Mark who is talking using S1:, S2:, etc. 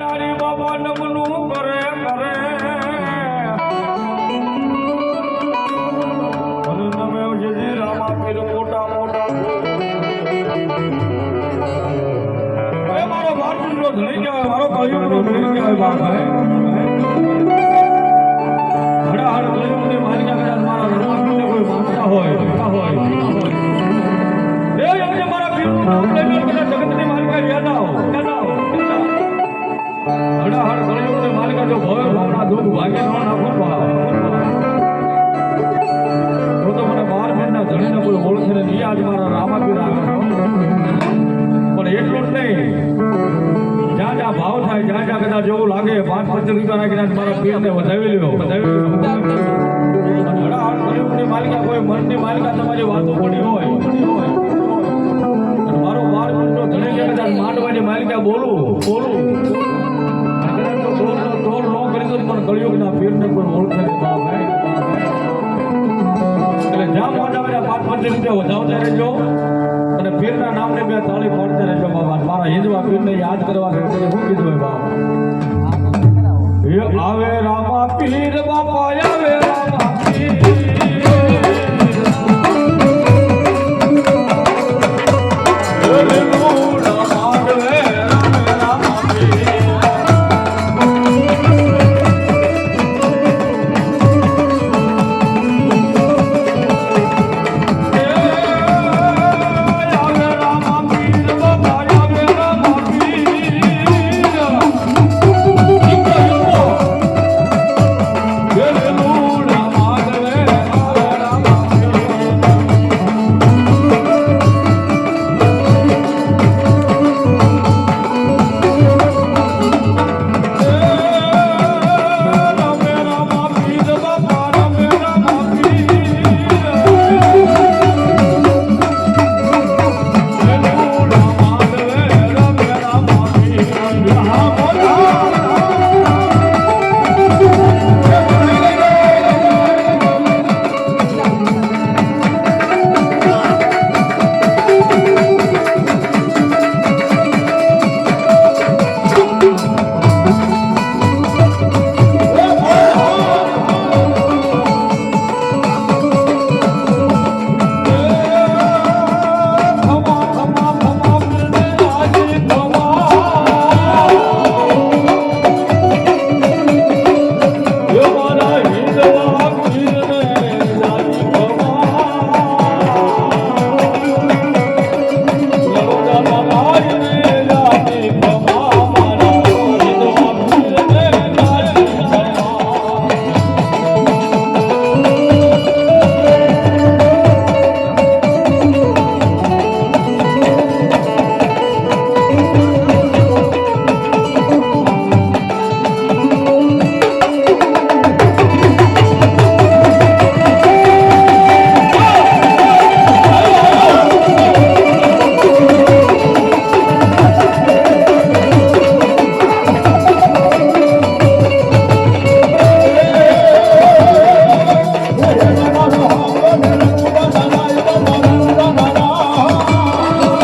S1: નારી બાબા નમનું કરે કરે અને નમે જે રામા પીર મોટા મોટા અરે મારો ભારતનો ધણી કહેવાય મારો કળિયુગનો ધણી કહેવાય બાપ હડા હડ કળિયુગની માલિકા કદાચ મારા રામાપીરને કોઈ માનતા હોય એ આજે મારા પીરનું નામ લઈને કદાચ જગતની માલિકા યાદ આવો હડા હડ કળિયુગની માલિકા જો ભવે ભાવના દુઃખ ભાગ્ય ન નાખો તો મને 12 મહિના ધણીને કોઈ ઓળખે ને આજ મારા રામાપીર આવે પણ એટલું જ નહીં જ્યાં જ્યાં ભાવ થાય જ્યાં જ્યાં કદાચ એવું લાગે 5-25 રૂપિયા નાખીને મારા પીરને વધાવી લ્યો માલિકા કોઈ મનની માલિકા તમારી વાતો પડી હોય અને મારો 12 મિનિટનો ધણી કે કદાચ માંડવાની માલિકા બોલું અને કદાચ તો ટોલ ન કરી દો પણ કળિયુગના પીરને કોઈ ઓળખે નહીં બાપ એટલે જ્યાં મોટા 5-25 રૂપિયા વધાવતા રહેજો અને પીરના નામને બે તાળી પાડતા રહેજો બાબા મારા હિન્દવા પીરને યાદ કરવા શું કીધું બાપ આવે રામા પીર બાપા આવે રામા પીર